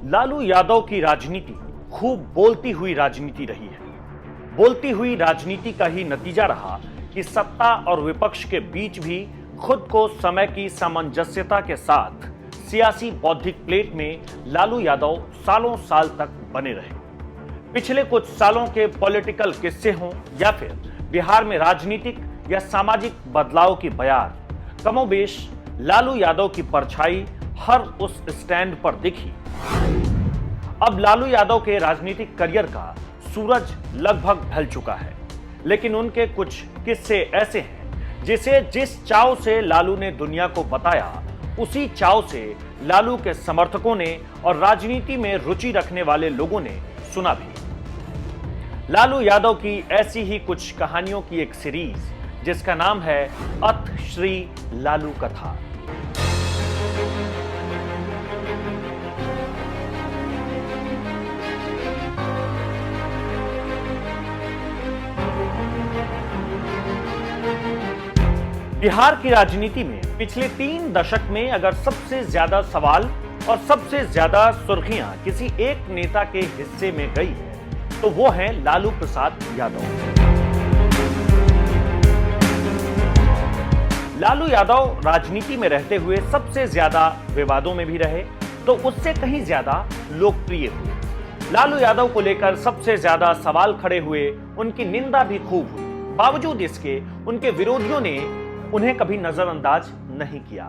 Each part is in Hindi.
लालू यादव की राजनीति खूब बोलती हुई राजनीति रही है। बोलती हुई राजनीति का ही नतीजा रहा कि सत्ता और विपक्ष के बीच भी खुद को समय की सामंजस्यता के साथ सियासी बौद्धिक प्लेट में लालू यादव सालों साल तक बने रहे। पिछले कुछ सालों के पॉलिटिकल किस्से हों या फिर बिहार में राजनीतिक या सामाजिक बदलाव की बयार, कमोबेश लालू यादव की परछाई हर उस स्टैंड पर दिखी। अब लालू यादव के राजनीतिक करियर का सूरज लगभग ढल चुका है, लेकिन उनके कुछ किस्से ऐसे हैं जिसे जिस चाव से लालू ने दुनिया को बताया, उसी चाव से लालू के समर्थकों ने और राजनीति में रुचि रखने वाले लोगों ने सुना भी। लालू यादव की ऐसी ही कुछ कहानियों की एक सीरीज जिसका नाम है अथ श्री लालू कथा। बिहार की राजनीति में पिछले 3 दशक में अगर सबसे ज्यादा सवाल और सबसे ज्यादा सुर्खियां किसी एक नेता के हिस्से में गई है तो वो है लालू प्रसाद यादव। लालू यादव राजनीति में रहते हुए सबसे ज्यादा विवादों में भी रहे तो उससे कहीं ज्यादा लोकप्रिय हुए। लालू यादव को लेकर सबसे ज्यादा सवाल खड़े हुए, उनकी निंदा भी खूब हुई। बावजूद इसके उनके विरोधियों ने उन्हें कभी नजरअंदाज नहीं किया।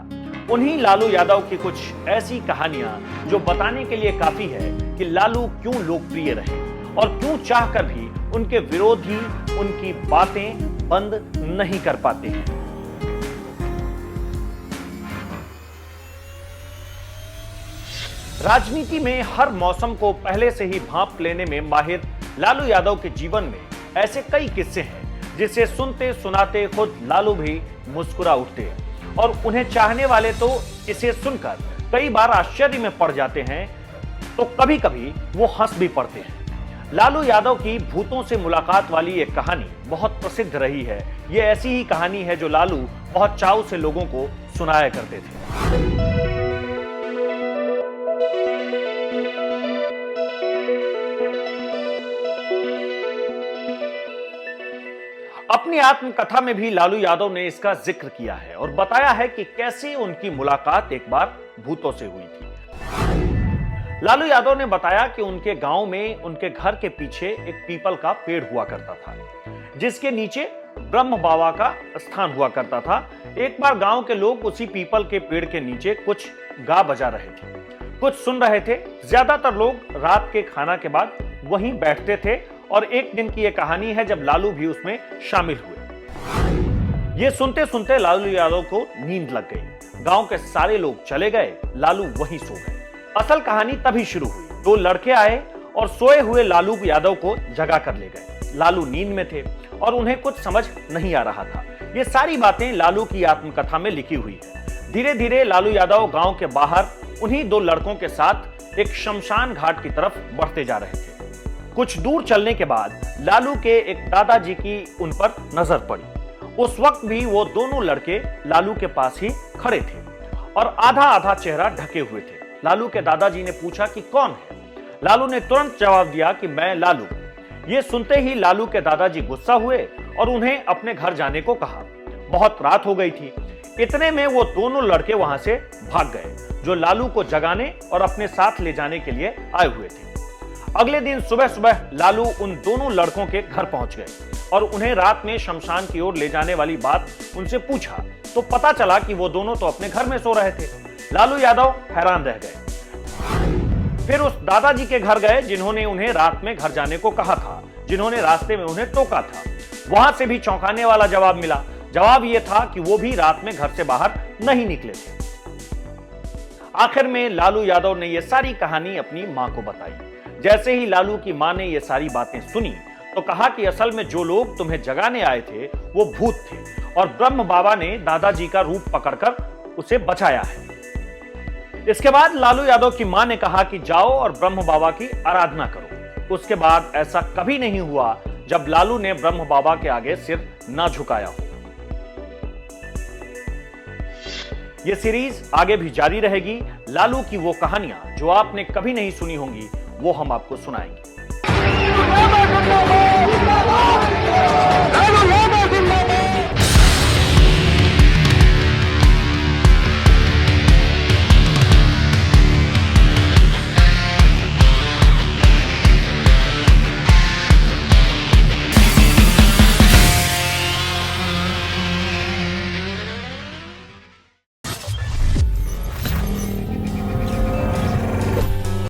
उन्हीं लालू यादव की कुछ ऐसी कहानियां जो बताने के लिए काफी है कि लालू क्यों लोकप्रिय रहे और क्यों चाहकर भी उनके विरोधी उनकी बातें बंद नहीं कर पाते हैं। राजनीति में हर मौसम को पहले से ही भांप लेने में माहिर लालू यादव के जीवन में ऐसे कई किस्से हैं जिसे सुनते सुनाते खुद लालू भी मुस्कुरा उठते और उन्हें चाहने वाले तो इसे सुनकर कई बार आश्चर्य में पड़ जाते हैं तो कभी कभी वो हंस भी पड़ते हैं। लालू यादव की भूतों से मुलाकात वाली एक कहानी बहुत प्रसिद्ध रही है। ये ऐसी ही कहानी है जो लालू बहुत चाव से लोगों को सुनाया करते थे। अपनी आत्मकथा में भी लालू यादव ने इसका जिक्र किया है और बताया है कि कैसे उनकी मुलाकात एक बार भूतों से हुई थी। लालू यादव ने बताया कि उनके गांव में उनके घर के पीछे एक पीपल का पेड़ हुआ करता था जिसके नीचे ब्रह्म बाबा का स्थान हुआ करता था। एक बार गांव के लोग उसी पीपल के पेड़ के नीचे कुछ गा बजा रहे थे, कुछ सुन रहे थे। ज्यादातर लोग रात के खाना के बाद वहीं बैठते थे और एक दिन की यह कहानी है जब लालू भी उसमें शामिल हुए। ये सुनते सुनते लालू यादव को नींद लग गई। गांव के सारे लोग चले गए, लालू वहीं सो गए। असल कहानी तभी शुरू हुई। 2 लड़के आए और सोए हुए लालू यादव को जगा कर ले गए। लालू नींद में थे और उन्हें कुछ समझ नहीं आ रहा था। ये सारी बातें लालू की आत्मकथा में लिखी हुई है। धीरे धीरे लालू यादव गांव के बाहर उन्हीं 2 लड़कों के साथ एक शमशान घाट की तरफ बढ़ते जा रहे थे। कुछ दूर चलने के बाद लालू के एक दादाजी की उन पर नजर पड़ी। उस वक्त भी वो दोनों लड़के लालू के पास ही खड़े थे और आधा आधा चेहरा ढके हुए थे। लालू के दादाजी ने पूछा कि कौन है? लालू ने तुरंत जवाब दिया कि मैं लालू। ये सुनते ही लालू के दादाजी गुस्सा हुए और उन्हें अपने घर जाने को कहा। बहुत रात हो गई थी। इतने में वो दोनों लड़के वहां से भाग गए जो लालू को जगाने और अपने साथ ले जाने के लिए आए हुए थे। अगले दिन सुबह सुबह लालू उन दोनों लड़कों के घर पहुंच गए और उन्हें रात में शमशान की ओर ले जाने वाली बात उनसे पूछा तो पता चला कि वो दोनों तो अपने घर में सो रहे थे। लालू यादव हैरान रह गए। फिर उस दादाजी के घर गए जिन्होंने उन्हें रात में घर जाने को कहा था, जिन्होंने रास्ते में उन्हें टोका था। वहां से भी चौंकाने वाला जवाब मिला। जवाब यह था कि वो भी रात में घर से बाहर नहीं निकले थे। आखिर में लालू यादव ने यह सारी कहानी अपनी मां को बताई। जैसे ही लालू की मां ने ये सारी बातें सुनी तो कहा कि असल में जो लोग तुम्हें जगाने आए थे वो भूत थे और ब्रह्म बाबा ने दादाजी का रूप पकड़कर उसे बचाया है। इसके बाद लालू यादव की मां ने कहा कि जाओ और ब्रह्म बाबा की आराधना करो। उसके बाद ऐसा कभी नहीं हुआ जब लालू ने ब्रह्म बाबा के आगे सिर ना झुकाया हो। ये सीरीज आगे भी जारी रहेगी। लालू की वो कहानियां जो आपने कभी नहीं सुनी होंगी, वो हम आपको सुनाएंगे।